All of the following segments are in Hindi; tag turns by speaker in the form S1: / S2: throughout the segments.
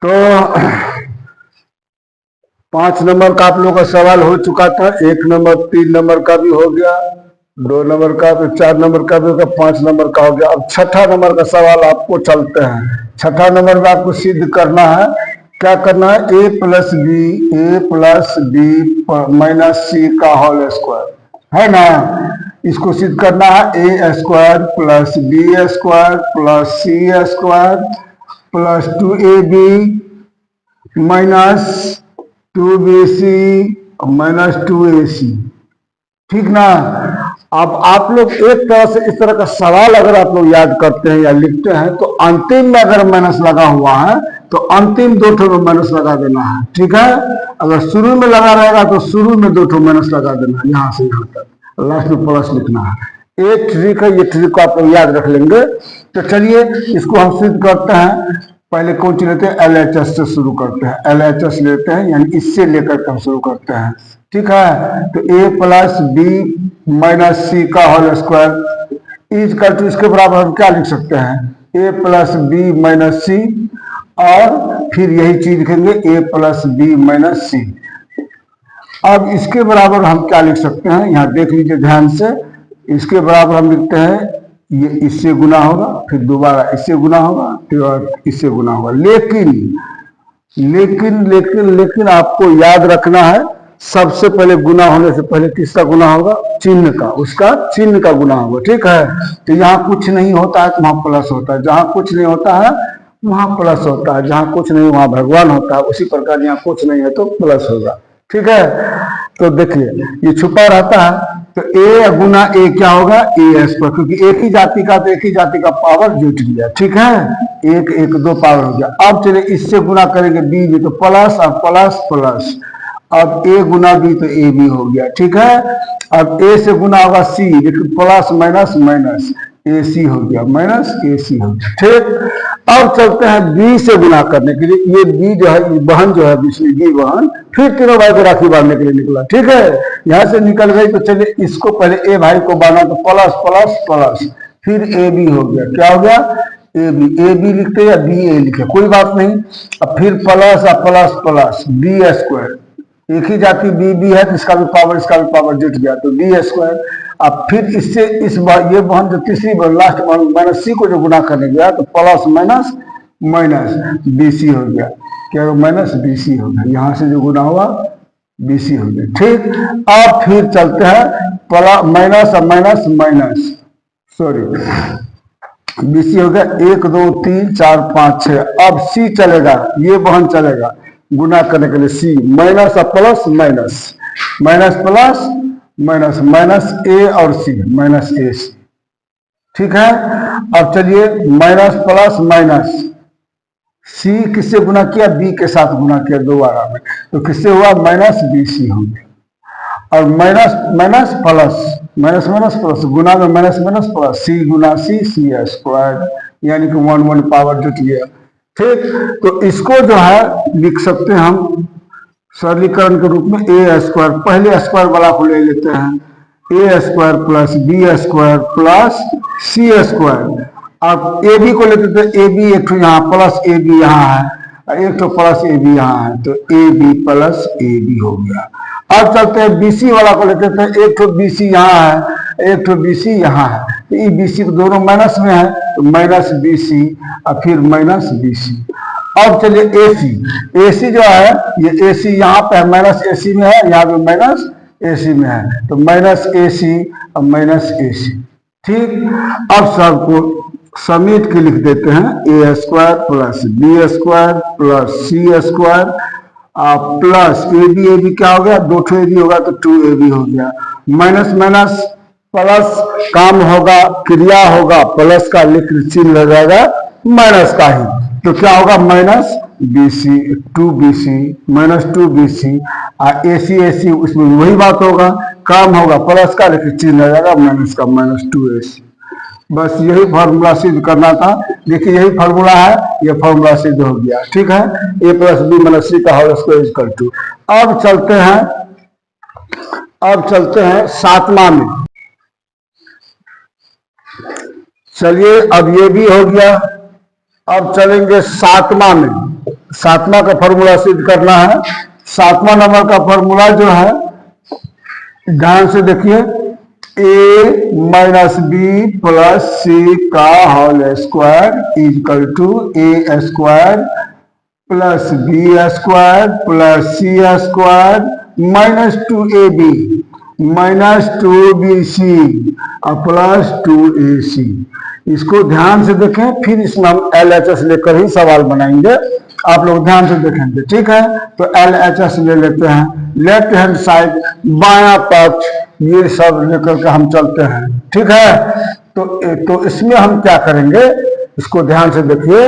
S1: तो 5 नंबर का आप लोगों का सवाल हो चुका था, 1 नंबर 3 नंबर का भी हो गया, 2 नंबर का, तो 4 नंबर का भी हो गया, 5 नंबर का हो गया। अब छठा नंबर का सवाल आपको चलते हैं। छठा नंबर में आपको सिद्ध करना है, क्या करना है, ए प्लस बी माइनस सी का होल स्क्वायर है ना। इसको सिद्ध करना है, A square plus B square plus C square plus 2ab minus 2bc minus 2ac, ठीक ना। अब आप लोग एक तरह से इस तरह का सवाल अगर आप लोग याद करते हैं या लिखते हैं, तो अंतिम में अगर माइनस लगा हुआ है तो अंतिम 2 ठो में माइनस लगा देना है, ठीक है। अगर शुरू में लगा रहेगा तो शुरू में 2 ठो माइनस लगा देना है, यहां से यहां तक, लास्ट में प्लस लिखना है। एक ट्रिक है, ये ट्रिक को आप लोग याद रख लेंगे। तो चलिए इसको हम सिद्ध करते हैं। पहले कौन सी लेते हैं, LHS से शुरू करते हैं, LHS लेते हैं, यानी इससे लेकर हम शुरू करते हैं, ठीक है। तो a प्लस बी माइनस सी का whole square is equal to, इसके बराबर हम क्या लिख सकते हैं, a plus B minus C, और फिर यही चीज लिखेंगे a plus B minus C. अब इसके बराबर हम क्या लिख सकते हैं, यहाँ देख लीजिए ध्यान से। इसके बराबर हम लिखते हैं, ये इससे गुना होगा, फिर दोबारा इससे गुना होगा, फिर इससे गुना होगा। लेकिन लेकिन लेकिन लेकिन आपको याद रखना है, सबसे पहले गुना होने से पहले किसका गुना होगा, चिन्ह का, उसका चिन्ह का गुना होगा, ठीक है। तो यहाँ कुछ नहीं होता है तो वहां प्लस होता है, जहां कुछ नहीं होता है वहां प्लस होता है, जहां कुछ नहीं वहां भगवान होता है। उसी प्रकार यहाँ कुछ नहीं है तो प्लस होगा, ठीक है। तो देखिए ये छुपा रहता है, तो a गुना a क्या होगा, a स्क्वायर, क्योंकि एक ही जाति का, तो एक ही जाति का पावर जुट गया, ठीक है। 1 1 2 पावर हो गया। अब चलिए इससे गुना करेंगे b भी, तो प्लस और प्लस प्लस। अब a गुना b तो a भी हो गया, ठीक है। अब a से गुना होगा c, लेकिन प्लस माइनस माइनस ac हो गया, माइनस ac हो गया, ठीक। अब चलते हैं b से गुना करने के लिए। ये b जो है, ये बहन जो है बीच में, b बहन, फिर तीनों भाई को राखी बांधने के लिए निकला, ठीक है। यहां से निकल गई, तो चलिए इसको पहले a भाई को बांधा, तो प्लस प्लस प्लस, फिर ab हो गया, क्या हो गया, ab लिखते या ba लिखे कोई बात नहीं। अब फिर प्लस और प्लस प्लस b स्क्वायर, एक ही जाति बी है तो इसका भी पावर जुट गया, तो बी स्क्वायर। अब फिर इससे इस बार ये बहन जो तीसरी बार लास्ट माइनस सी को जो गुना करने गया, तो प्लस माइनस माइनस बीसी हो गया, क्या माइनस बीसी हो गया, यहाँ से जो गुना हुआ बीसी हो गया, ठीक। अब फिर चलते हैं प्लस माइनस और माइनस माइनस, सॉरी बीसी हो गया, 1 2 3 4 5 6। अब सी चलेगा, ये बहन चलेगा गुना करने के लिए, सी माइनस और plus minus, minus plus minus, minus A और सी, माइनस ए सी, ठीक है। अब चलिए माइनस प्लस माइनस, सी किससे गुना किया, बी के साथ गुना किया दोबारा में, तो किससे हुआ, माइनस बी सी हो गया। और minus minus plus, minus minus plus, गुना में माइनस माइनस प्लस, सी गुना सी, सी स्क्वायर, यानी कि 1 1 पावर जुट गया, ठीक। तो इसको जो है लिख सकते हैं हम सरलीकरण के रूप में, ए स्क्वायर, पहले स्क्वायर वाला को ले लेते हैं, A square plus B square plus C square. अब ए बी को लेते थे, ए बी एक यहाँ प्लस ए बी यहाँ है, एक तो प्लस ए बी यहाँ है, तो A B plus A B हो गया। अब चलते हैं बीसी वाला को लेते थे, एक तो बीसी यहाँ है, एक तो बीसी यहाँ है, तो ये बीसी दोनों माइनस में है, तो माइनस बीसी और फिर माइनस बीसी। अब चलिए एसी, एसी जो है, ये एसी यहाँ पे माइनस एसी में है, यहाँ पे माइनस एसी में है, तो माइनस एसी और माइनस एसी, ठीक। अब सबको समेट के लिख देते हैं, A square plus B square plus C square plus A B क्या हो गया, 2 ए बी होगा तो 2 ए बी हो गया, माइनस माइनस प्लस, काम होगा क्रिया होगा प्लस का, लिख चिन्ह लग जाएगा माइनस का ही, तो क्या होगा minus BC 2bc minus 2bc, AC AC उसमें वही बात होगा, काम होगा प्लस का, लेकिन चिन्ह लग जाएगा माइनस का, माइनस 2ac। बस यही फॉर्मूला सिद्ध करना था। देखिए यही फॉर्मूला है, ये फॉर्मूला सिद्ध हो गया, ठीक है। a प्लस बी माइनस सी का होल स्क्वायर इक्वल टू। अब चलते हैं 7वां में। चलिए अब ये भी हो गया, अब चलेंगे 7वां में। सातवां का फॉर्मूला सिद्ध करना है। सातवां नंबर का फॉर्मूला जो है, ध्यान से देखिए, a माइनस बी प्लस सी का whole square equal to a square plus B square plus C square minus 2ab-2bc और प्लस 2ac। इसको ध्यान से देखें, फिर इसमें हम LHS लेकर ही सवाल बनाएंगे। आप लोग ध्यान से देखेंगे, ठीक है। तो LHS ले लेते हैं, लेफ्ट हैंड साइड बायां पक्ष, ये सब लेकर के हम चलते हैं, ठीक है। तो इसमें हम क्या करेंगे, इसको ध्यान से देखिए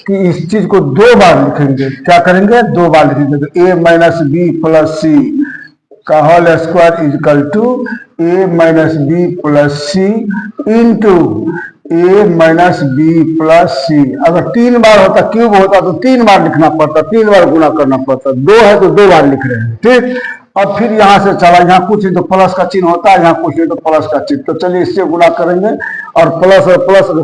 S1: कि इस चीज को दो बार लिखेंगे। क्या करेंगे, दो बार लिखेंगे। तो a माइनस बी प्लस सी का whole square is equal to a minus B plus C into a minus B plus C. अगर 3 बार होता, क्यूब होता तो 3 बार लिखना पड़ता, 3 बार गुना करना पड़ता। 2 है तो 2 बार लिख रहे हैं, ठीक। अब फिर यहां से चला, यहाँ कुछ नहीं तो प्लस का चिन्ह होता है, यहाँ कुछ नहीं तो प्लस का चिन्ह। तो चलिए इससे गुना करेंगे, और प्लस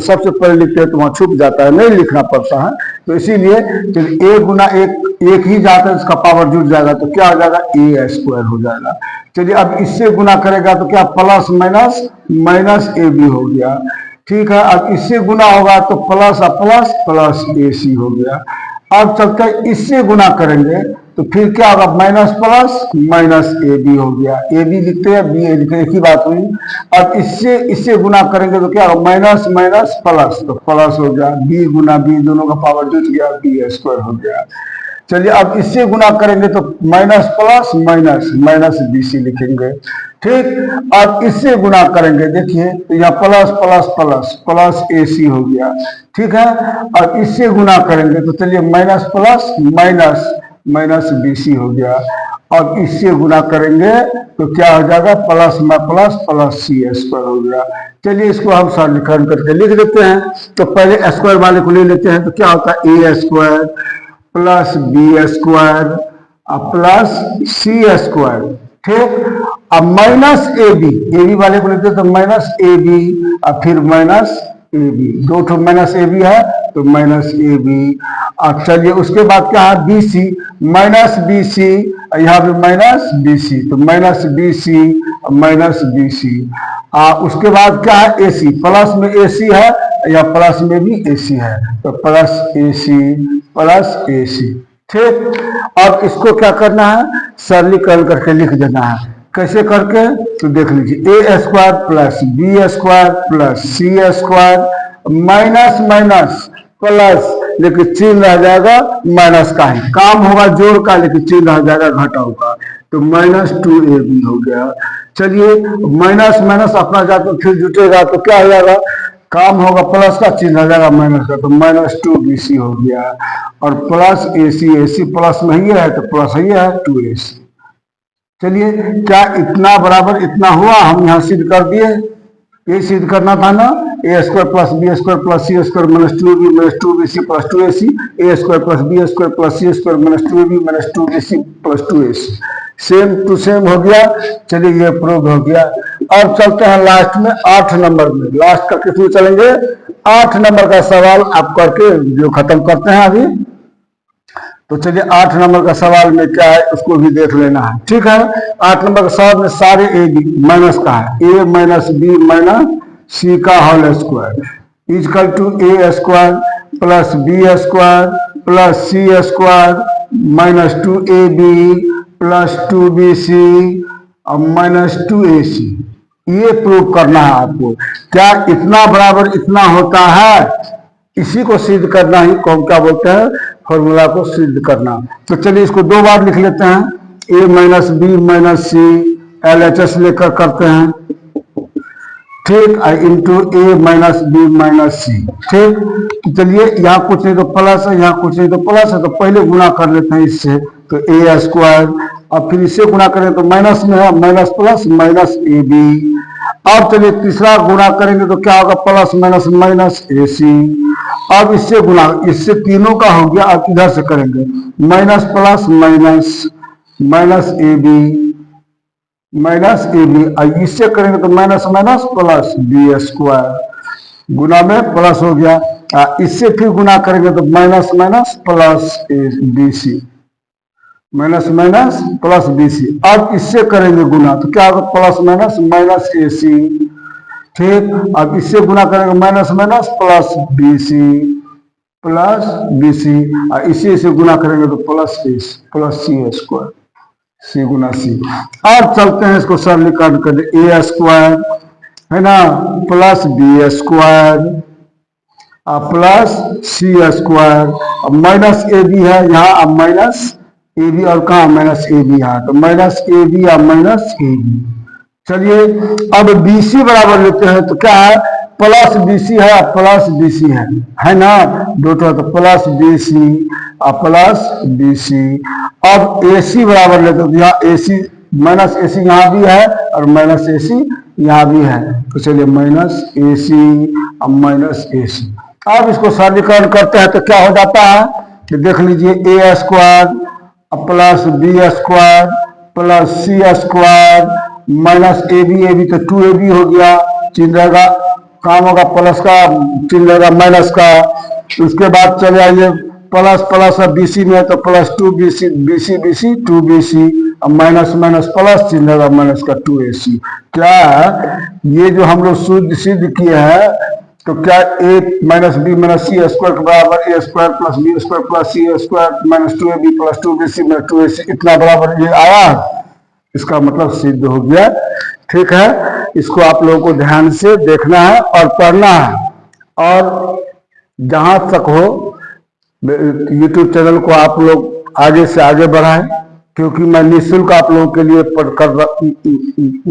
S1: सबसे पहले लिखते हैं तो वहां छुप जाता है, नहीं लिखना पड़ता है। तो इसीलिए a गुना एक ही जाता है, इसका पावर जुड़ जाएगा तो क्या हो जाएगा, a स्क्वायर हो जाएगा। चलिए अब इससे गुना करेगा तो क्या, प्लस माइनस माइनस ab हो गया, ठीक है। अब इससे गुना होगा तो प्लस प्लस प्लस ac हो गया। अब चलते हैं इससे गुना करेंगे तो फिर क्या होगा, माइनस प्लस माइनस ab हो गया। ab लिखते हैं, b लिखते हैं, एक ही बात हुई। अब इससे गुना करेंगे तो क्या होगा, माइनस माइनस प्लस, तो प्लस हो गया। b गुना b, दोनों का पावर जुट गया, b स्क्वायर हो गया। चलिए अब इससे गुना करेंगे तो minus plus minus minus bc लिखेंगे, ठीक। अब इससे गुना करेंगे, देखिए तो यहाँ plus plus plus plus ac हो गया, ठीक है। अब इससे गुना करेंगे तो चलिए minus plus minus minus bc हो गया। अब इससे गुना करेंगे तो क्या हो जाएगा, प्लस में प्लस प्लस c स्क्वायर हो गया। चलिए इसको हम सरलीकरण करके लिख देते हैं। तो पहले स्क्वायर वाले को ले लेते हैं, तो क्या होता है, a square plus B square plus C square, ठीक। अब माइनस ए बी वाले को लेते हैं, तो माइनस ए बी और फिर माइनस ए बी, दो ठो माइनस ए बी है तो माइनस ए बी। अब चलिए उसके बाद क्या है, बी सी, माइनस बी सी, यहाँ पे माइनस बी सी, तो माइनस बी सी माइनस बी सी। उसके बाद क्या है, ए सी, प्लस में ए सी है या प्लस में भी ए सी है, तो प्लस ए सी प्लस ए सी, ठीक। अब इसको क्या करना है, सरलीकरण करके लिख देना है। कैसे करके, तो देख लीजिए, A square plus B square plus C square minus minus plus, लेकिन चिन्ह रह जाएगा माइनस का ही, काम होगा जोड़ का लेकिन चिन्ह रह जाएगा घटाव का, तो माइनस 2ab हो गया। चलिए माइनस माइनस अपना जाकर फिर जुटेगा तो क्या हो जाएगा, काम होगा प्लस का, चिन्ह आ जाएगा माइनस का, तो माइनस 2bc हो गया। और प्लस ac प्लस में ही है तो प्लस ही है 2ac। चलिए क्या इतना बराबर इतना हुआ, हम यहाँ सिद्ध कर दिए। ये सिद्ध करना था ना, A square plus B square plus C square minus 2b minus 2bc plus 2ac, A square plus B square plus C square minus 2b minus 2bc plus 2ac, same to same हो गया। चलिए ये प्रूव हो गया। अब चलते हैं लास्ट में 8 नंबर में, लास्ट का किस में चलेंगे, 8 नंबर का सवाल आप करके जो खत्म करते हैं अभी। तो चलिए 8 नंबर का सवाल में क्या है उसको भी देख लेना है, ठीक है। 8 नंबर का सवाल में सारे ए बी माइनस का है, ए माइनस बी माइनस सी का whole square is equal to a square plus B square plus C square minus 2ab plus 2bc और माइनस 2ac। ये प्रूव करना है आपको। क्या इतना बराबर इतना होता है, इसी को सिद्ध करना ही कौन क्या बोलते हैं, फॉर्मूला को सिद्ध करना। तो चलिए इसको 2 बार लिख लेते हैं, a minus B minus c, LHS लेकर करते हैं, ठीक, into a minus B minus c, ठीक। तो चलिए यहाँ कुछ नहीं तो प्लस है, यहाँ कुछ नहीं तो प्लस है, तो पहले गुना कर लेते हैं इससे, तो ए स्क्वायर, और फिर इससे गुना करें तो माइनस में है, माइनस प्लस माइनस ए बी। अब चलिए तीसरा गुना करेंगे तो क्या होगा, प्लस माइनस माइनस ए सी। अब इससे गुना, इससे तीनों का हो गया। अब इधर से करेंगे माइनस प्लस माइनस माइनस ए बी माइनस ए बी, इससे करेंगे तो minus minus plus B square. गुना में प्लस हो गया, इससे फिर गुना करेंगे तो minus minus plus B C, minus minus plus B C. अब इससे करेंगे गुना तो क्या होगा, प्लस माइनस माइनस ए सी। ठीक, अब इससे गुना करेंगे minus minus plus B C, plus B C, और इसी से गुना करेंगे तो प्लस सी स्क्वायर, सी गुना सी। और चलते हैं इसको सरलीकरण कर दे, ए स्क्वायर है ना प्लस बी स्क्वायर प्लस सी स्क्वायर, अब माइनस ए बी है यहाँ, अब माइनस ए बी, और कहा माइनस ए बी यहाँ, तो माइनस ए बी या माइनस ए बी। चलिए अब बी सी बराबर लेते हैं तो क्या है, प्लस बी सी है, प्लस बी सी है ना, दो तो plus B C plus B C. अब ए सी बराबर लेते हैं तो यहाँ ए सी माइनस ए सी यहाँ भी है और माइनस ए सी यहाँ भी है, तो चलिए माइनस ए सी अब माइनस ए सी। अब इसको सरलीकरण करते हैं तो क्या हो जाता है, तो देख लीजिए A square plus B square plus C square minus A B तो 2ab हो गया, चिन्ह रहेगा काम होगा प्लस का, चिन्ह रहेगा माइनस का। उसके बाद चले आइए प्लस प्लस बी सी में तो plus 2bc B C 2bc, अब माइनस माइनस प्लस चिन्ह रहेगा माइनस का 2ac। क्या ये जो हम लोग सिद्ध किए हैं तो क्या A minus B minus C square के बराबर A square plus B square plus C square minus 2ab plus 2bc minus 2ac इतना बराबर ये आया, इसका मतलब सिद्ध हो गया। ठीक है, इसको आप लोगों को ध्यान से देखना है और पढ़ना है, और जहां तक हो YouTube चैनल को आप लोग आगे से आगे बढ़ाएं, क्योंकि मैं निःशुल्क आप लोगों के लिए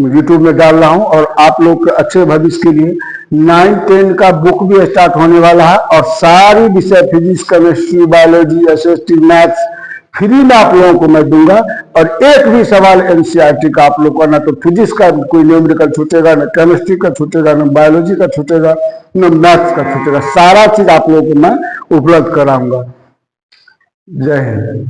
S1: YouTube में डाल रहा हूं, और आप लोग के अच्छे भविष्य के लिए 9-10 का बुक भी स्टार्ट होने वाला है, और सारी विषय physics chemistry biology SST maths free में आप लोगों को मैं दूंगा। और एक भी सवाल एनसीईआरटी का आप लोग करना तो फिजिक्स का कोई न्यूमेरिकल छूटेगा, न केमिस्ट्री का छूटेगा, न बायोलॉजी का छूटेगा, न मैथ्स का छूटेगा, सारा चीज आप लोगों को मैं उपलब्ध कराऊंगा। जय हिंद।